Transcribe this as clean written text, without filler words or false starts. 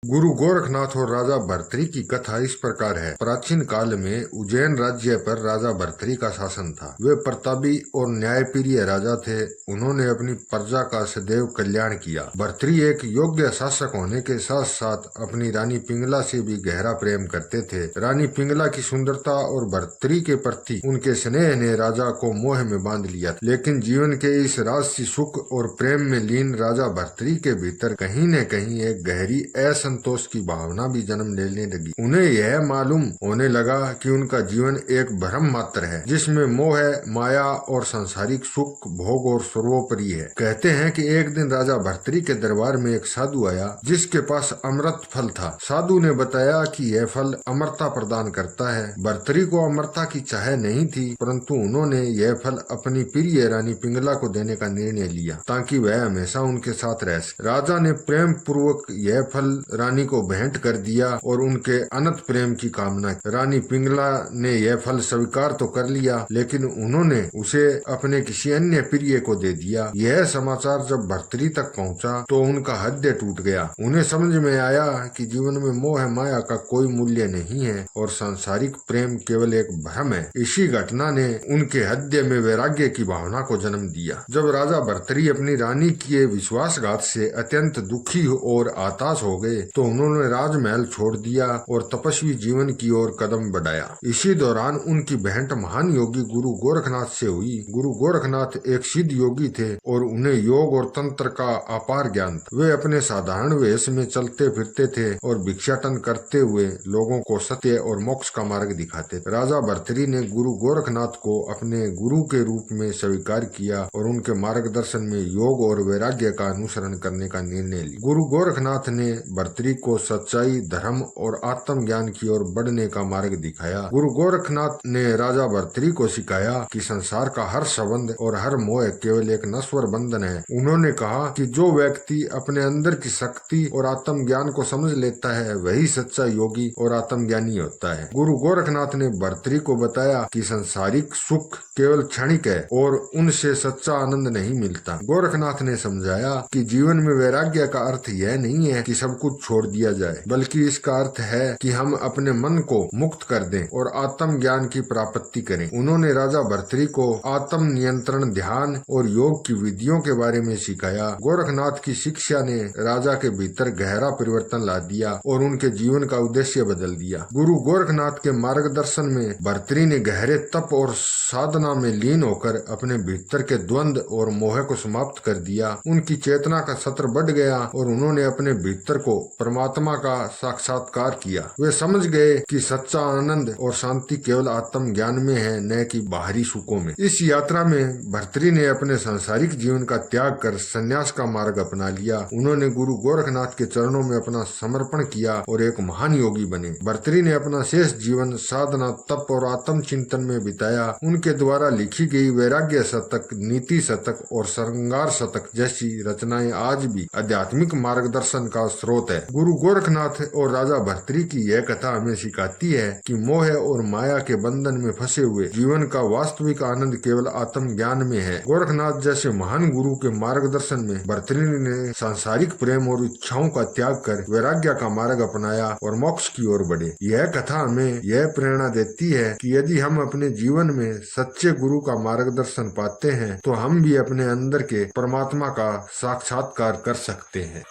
गुरु गोरखनाथ और राजा भर्तृहरि की कथा इस प्रकार है। प्राचीन काल में उज्जैन राज्य पर राजा भर्तृहरि का शासन था। वे प्रतापी और न्यायप्रिय राजा थे। उन्होंने अपनी प्रजा का सदैव कल्याण किया। भर्तृहरि एक योग्य शासक होने के साथ साथ अपनी रानी पिंगला से भी गहरा प्रेम करते थे। रानी पिंगला की सुंदरता और भर्तृहरि के प्रति उनके स्नेह ने राजा को मोह में बांध लिया। लेकिन जीवन के इस राजसी सुख और प्रेम में लीन राजा भर्तृहरि के भीतर कहीं न कहीं एक गहरी संतोष की भावना भी जन्म लेने लगी। उन्हें यह मालूम होने लगा कि उनका जीवन एक भ्रम मात्र है, जिसमें मोह, माया और सांसारिक सुख, भोग और सर्वोपरि है। कहते हैं कि एक दिन राजा भर्तृहरि के दरबार में एक साधु आया, जिसके पास अमृत फल था। साधु ने बताया कि यह फल अमरता प्रदान करता है। भर्तृहरि को अमरता की चाह नहीं थी, परंतु उन्होंने यह फल अपनी प्रिय रानी पिंगला को देने का निर्णय लिया, ताकि वह हमेशा उनके साथ रह सके। राजा ने प्रेम पूर्वक यह फल रानी को भेंट कर दिया और उनके अनंत प्रेम की कामना की। रानी पिंगला ने यह फल स्वीकार तो कर लिया, लेकिन उन्होंने उसे अपने किसी अन्य प्रिय को दे दिया। यह समाचार जब भर्तृहरि तक पहुंचा तो उनका हृदय टूट गया। उन्हें समझ में आया कि जीवन में मोह माया का कोई मूल्य नहीं है और सांसारिक प्रेम केवल एक भ्रम है। इसी घटना ने उनके हृदय में वैराग्य की भावना को जन्म दिया। जब राजा भर्तृहरि अपनी रानी के विश्वासघात से अत्यंत दुखी और हताश हो गए तो उन्होंने राजमहल छोड़ दिया और तपस्वी जीवन की ओर कदम बढ़ाया। इसी दौरान उनकी भेंट महान योगी गुरु गोरखनाथ से हुई। गुरु गोरखनाथ एक सिद्ध योगी थे और उन्हें योग और तंत्र का अपार ज्ञान था। वे अपने साधारण वेश में चलते फिरते थे और भिक्षाटन करते हुए लोगों को सत्य और मोक्ष का मार्ग दिखाते थे। राजा भर्तृहरि ने गुरु गोरखनाथ को अपने गुरु के रूप में स्वीकार किया और उनके मार्गदर्शन में योग और वैराग्य का अनुसरण करने का निर्णय लिया। गुरु गोरखनाथ ने भर्तृहरि को सच्चाई, धर्म और आत्म ज्ञान की ओर बढ़ने का मार्ग दिखाया। गुरु गोरखनाथ ने राजा भर्तृहरि को सिखाया कि संसार का हर संबंध और हर मोह केवल एक नश्वर बंधन है। उन्होंने कहा कि जो व्यक्ति अपने अंदर की शक्ति और आत्म ज्ञान को समझ लेता है, वही सच्चा योगी और आत्मज्ञानी होता है। गुरु गोरखनाथ ने भर्तृहरि को बताया कि सांसारिक सुख केवल क्षणिक है और उनसे सच्चा आनंद नहीं मिलता। गोरखनाथ ने समझाया कि जीवन में वैराग्य का अर्थ यह नहीं है कि सब कुछ छोड़ दिया जाए, बल्कि इसका अर्थ है कि हम अपने मन को मुक्त कर दें और आत्म ज्ञान की प्राप्ति करें। उन्होंने राजा भर्तृहरि को आत्म नियंत्रण, ध्यान और योग की विधियों के बारे में सिखाया। गोरखनाथ की शिक्षा ने राजा के भीतर गहरा परिवर्तन ला दिया और उनके जीवन का उद्देश्य बदल दिया। गुरु गोरखनाथ के मार्गदर्शन में भर्तृहरि ने गहरे तप और साधना में लीन होकर अपने भीतर के द्वंद और मोह को समाप्त कर दिया। उनकी चेतना का स्तर बढ़ गया और उन्होंने अपने भीतर को परमात्मा का साक्षात्कार किया। वे समझ गए कि सच्चा आनंद और शांति केवल आत्म ज्ञान में है, न कि बाहरी सुखों में। इस यात्रा में भर्तृहरि ने अपने सांसारिक जीवन का त्याग कर संन्यास का मार्ग अपना लिया। उन्होंने गुरु गोरखनाथ के चरणों में अपना समर्पण किया और एक महान योगी बने। भर्तृहरि ने अपना शेष जीवन साधना, तप और आत्म चिंतन में बिताया। उनके द्वारा लिखी गई वैराग्य शतक, नीति शतक और श्रृंगार शतक जैसी रचनाएं आज भी आध्यात्मिक मार्गदर्शन का स्रोत है। गुरु गोरखनाथ और राजा भर्तृहरि की यह कथा हमें सिखाती है कि मोह और माया के बंधन में फंसे हुए जीवन का वास्तविक आनंद केवल आत्म ज्ञान में है। गोरखनाथ जैसे महान गुरु के मार्गदर्शन में भर्तृहरि ने सांसारिक प्रेम और इच्छाओं का त्याग कर वैराग्य का मार्ग अपनाया और मोक्ष की ओर बढ़े। यह कथा हमें यह प्रेरणा देती है कि यदि हम अपने जीवन में सच्चे गुरु का मार्गदर्शन पाते हैं, तो हम भी अपने अंदर के परमात्मा का साक्षात्कार कर सकते हैं।